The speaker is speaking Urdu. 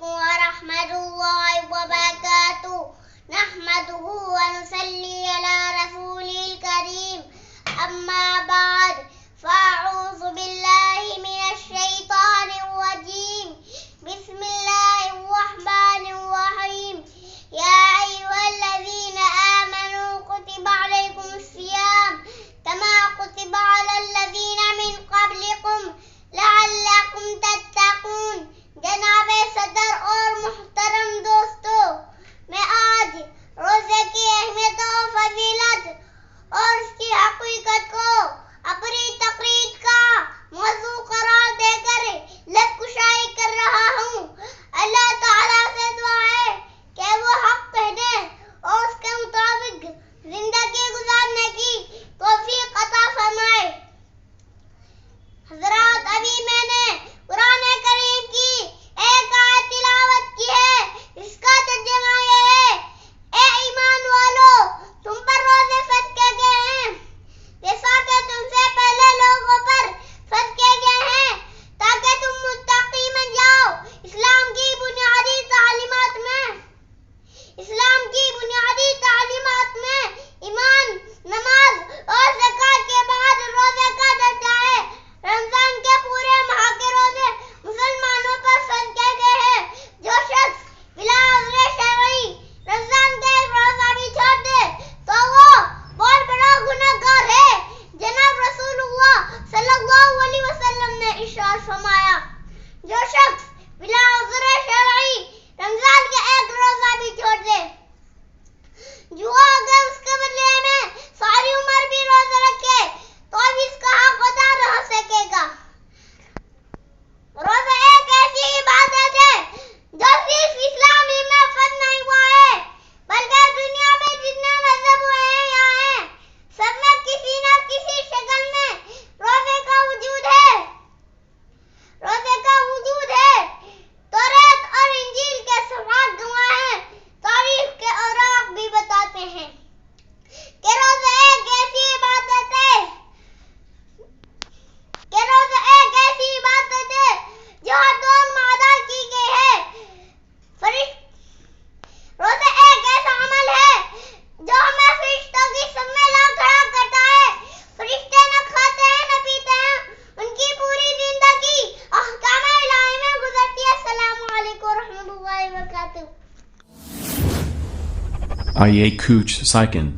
ورحمة الله وبركاته نحمده ونصلي على رسوله الكريم أما بعد فأعوذ بالله من الشيطان الرجيم بسم الله الرحمن الرحيم يا أيها الذين آمنوا كتب عليكم الصيام كما كتب على الذين من قبلكم لعلكم تتقون. جناب صدر اور محترم دوستو، میں آج روزے کی اہمیت و فضیلت اور اس کی حقیقت کو اپنی تقریر کا موضوع قرار دے کر لطف کر رہا ہوں. اللہ تعالیٰ سے دعا ہے کہ وہ حق کہنے اور اس کے مطابق زندگی گزارنے کی توفیق عطا فرمائے. حضرات، ابھی میں نے قرآن کریم کی ایک آیت تلاوت کی ہے. اس کا ترجمہ یہ ہے: اے ایمان والو، تم پر روزے فرض کیے گئے ہیں جیسا کہ تم سے پہلے لوگوں پر فرض کیے گئے ہیں تاکہ تم متقی بن جاؤ. اسلام کی بنیادی تعلیمات میں ایمان، نماز اور زکوٰۃ کے بعد روزے کا درجہ ہے. رمضان کے پورے ماہ کے روزے مسلمانوں پر فرض کیے گئے ہیں. جو شخص بلا عذر شرعی رمضان کا ایک روزہ بھی چھوڑ دے تو وہ بہت بڑا گنہگار ہے. جناب رسول اللہ صلی اللہ علیہ وسلم نے ارشاد فرمایا: جو شخص بلا عذر شرعی رمضان کا ایک روزہ بھی چھوڑ دے، جو اگر اس کے بدلے میں ساری عمر بھی روزہ رکھے تو بھی اس کا حق ادا نہ ہو سکے گا. روزہ ایک ایسی عبادت ہے جو صرف اسلام ہی میں فرض نہیں ہوا ہے بلکہ دنیا میں جتنے مذہب ہوئے ہیں یہاں سب میں کسی نہ کسی شکل میں روزے کا وجود ہے. توریت اور انجیل کے صفحات گواہ ہیں. تاریخ کے اوراق بھی بتاتے ہیں کہ روزہ ایک ایسی عبادت ہے جو ہر دور میں ادا کی گئی ہے. روزہ ایک ایسا عمل ہے جو ہمیں فرشتوں کی صف میں لا کھڑا کرتا ہے. فرشتے نہ کھاتے ہیں نہ پیتے ہیں، ان کی پوری زندگی احکام الہی میں گزرتی ہے. السلام علیکم ورحمۃ اللہ وبرکاتہ. آئیے کچھ سیکنڈ